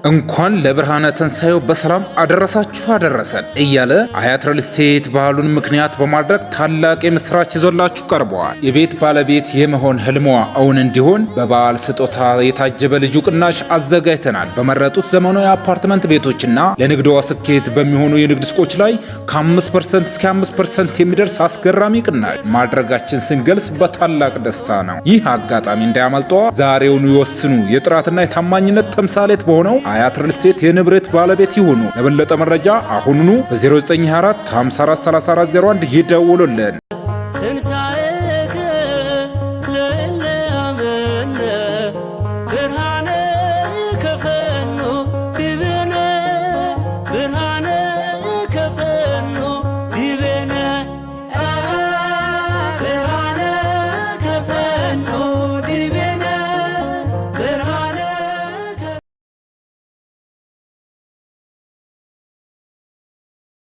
እንኳን ለብርሃነ ትንሣኤው በሰላም አደረሳችሁ አደረሰን እያለ አያት ሪል ስቴት ባህሉን ምክንያት በማድረግ ታላቅ የምስራች ይዞላችሁ ቀርበዋል። የቤት ባለቤት የመሆን ህልሟ እውን እንዲሆን በበዓል ስጦታ የታጀበ ልዩ ቅናሽ አዘጋጅተናል። በመረጡት ዘመናዊ አፓርትመንት ቤቶችና ለንግድዋ ስኬት በሚሆኑ የንግድ ሱቆች ላይ ከ5% እስከ 5% የሚደርስ አስገራሚ ቅናሽ ማድረጋችን ስንገልጽ በታላቅ ደስታ ነው። ይህ አጋጣሚ እንዳያመልጧ። ዛሬውኑ ይወስኑ። የጥራትና የታማኝነት ተምሳሌት በሆነው አያት ሪል ስቴት የንብረት ባለቤት ይሁኑ። ለበለጠ መረጃ አሁኑኑ በ0924 543401 ይደውሉልን።